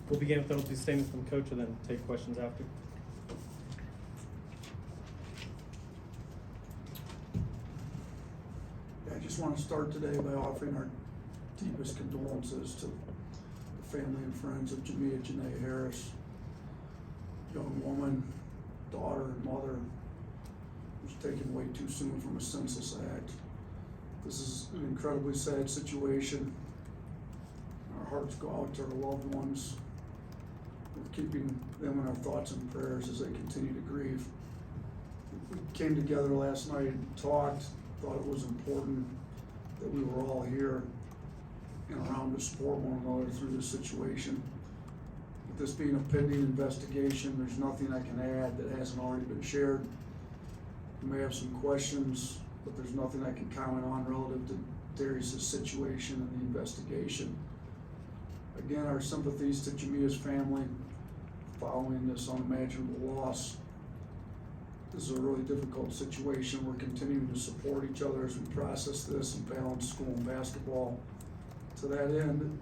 We'll begin with an opening statement from coach and then take questions after. I just want to start today by offering our deepest condolences to the family and friends of Jamia Janae Harris, young woman, daughter, and mother, who's taken way too soon from a senseless act. This is an incredibly sad situation. Our hearts go out to our loved ones. We're keeping them in our thoughts and prayers as they continue to grieve. We came together last night and talked, thought it was important that we were all here and around to support one another through this situation. With this being a pending investigation, there's nothing I can add that hasn't already been shared. You may have some questions, but there's nothing I can comment on relative to Darius' situation and the investigation. Again, our sympathies to Jamia's family following this unimaginable loss. This is a really difficult situation. We're continuing to support each other as we process this and balance school and basketball. To that end,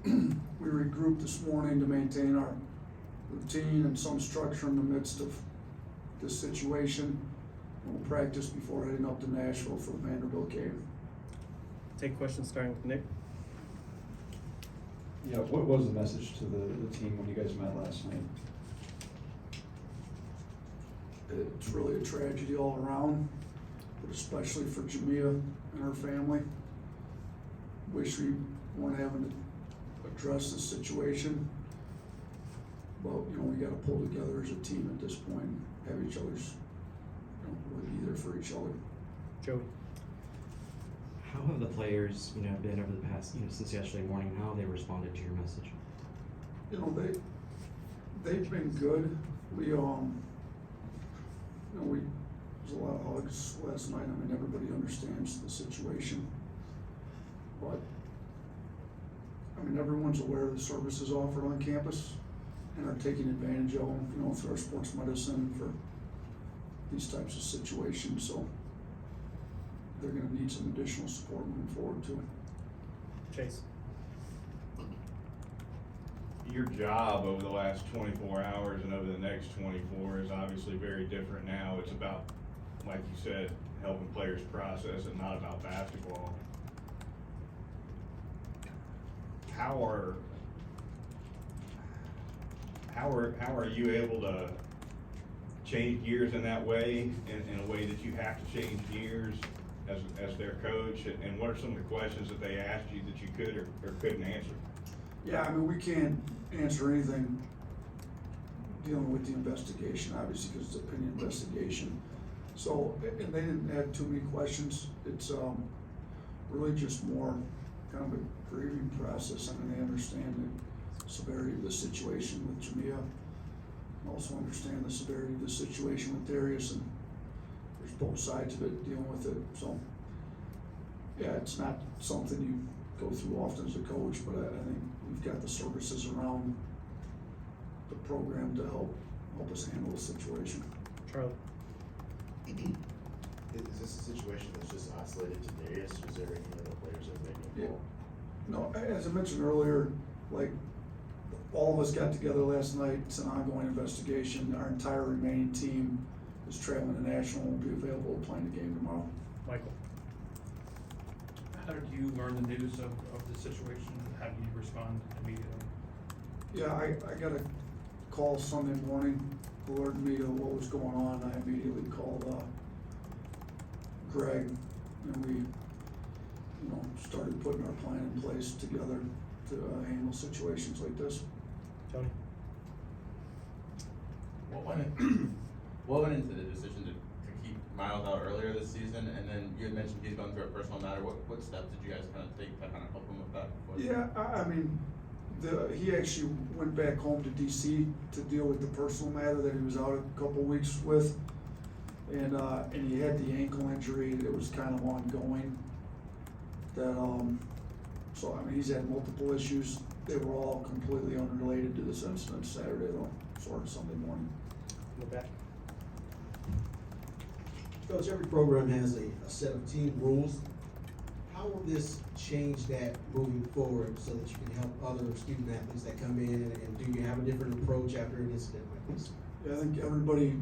we regrouped this morning to maintain our routine and some structure in the midst of this situation. And we'll practice before heading up to Nashville for the Vanderbilt game. Take questions starting with Nick. Yeah, what was the message to the team when you guys met last night? It's really a tragedy all around, but especially for Jamia and her family. Wish we weren't having to address this situation, but we got to pull together as a team at this point and have each other's, really be there for each other. Joey. How have the players, been over the past, since yesterday morning? How have they responded to your message? They've been good. We there's a lot of hugs last night. Everybody understands the situation, but everyone's aware of the services offered on campus and are taking advantage of them, through our sports medicine for these types of situations. So they're going to need some additional support moving forward too. Chase. Your job over the last 24 hours and over the next 24 is obviously very different now. It's about, like you said, helping players process and not about basketball. How are you able to change gears in that way, in a way that you have to change gears as their coach? And what are some of the questions that they asked you that you could or couldn't answer? Yeah, we can't answer anything dealing with the investigation, obviously, because it's a pending investigation. So, and they didn't have too many questions. It's really just more kind of a grieving process. They understand the severity of the situation with Jamia, and also understand the severity of the situation with Darius, and there's both sides of it dealing with it. So, yeah, it's not something you go through often as a coach, but I think we've got the services around the program to help us handle the situation. Charlie. Is this a situation that's just isolated to Darius, or is there any other players that may be involved? No, as I mentioned earlier, all of us got together last night. It's an ongoing investigation. Our entire remaining team is traveling to Nashville and will be available to play in the game tomorrow. Michael. How did you learn the news of the situation? How did you respond immediately? Yeah, I got a call Sunday morning, alerted me to what was going on. I immediately called Greg, and we started putting our plan in place together to handle situations like this. Tony. What went into the decision to keep Miles out earlier this season? And then you had mentioned he's going through a personal matter. What steps did you guys kind of take to kind of help him with that? He actually went back home to DC to deal with the personal matter that he was out a couple weeks with, and he had the ankle injury that was kind of ongoing. He's had multiple issues. They were all completely unrelated to this incident Saturday, though, or Sunday morning. In the back. Coach, every program has a set of team rules. how will this change that moving forward so that you can help other student athletes that come in, and do you have a different approach after an incident like this? Yeah, I think everybody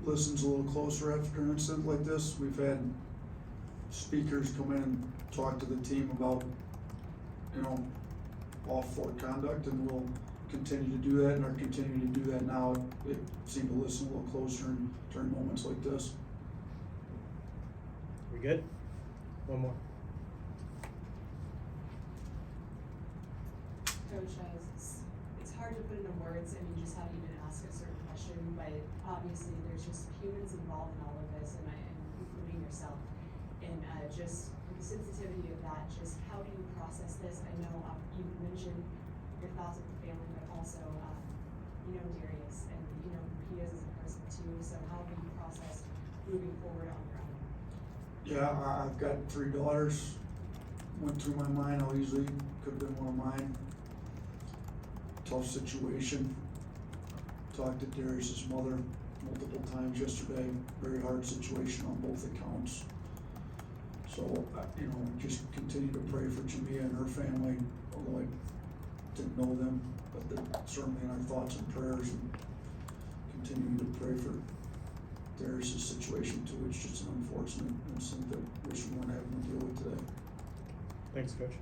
listens a little closer after an incident like this. We've had speakers come in and talk to the team about, you know, off-court conduct, and we'll continue to do that, and are continuing to do that now. They seem to listen a little closer during moments like this. We good? One more. Coach, it's hard to put into words, I mean, just how you even ask a certain question, but obviously there's just humans involved in all of this, and including yourself. And just with the sensitivity of that, just how do you process this? I know you mentioned your thoughts with the family, but also, you know, Darius, and you know who he is as a person too, so how do you process moving forward on your own? Yeah, I've got 3 daughters. Went through my mind how easily could have been one of mine. Tough situation. Talked to Darius's mother multiple times yesterday. Very hard situation on both accounts. So, you know, just continue to pray for Jamia and her family, although I didn't know them, but they're certainly in our thoughts and prayers, and continuing to pray for Darius's situation too. It's just an unfortunate incident that we weren't having to deal with today. Thanks, Coach.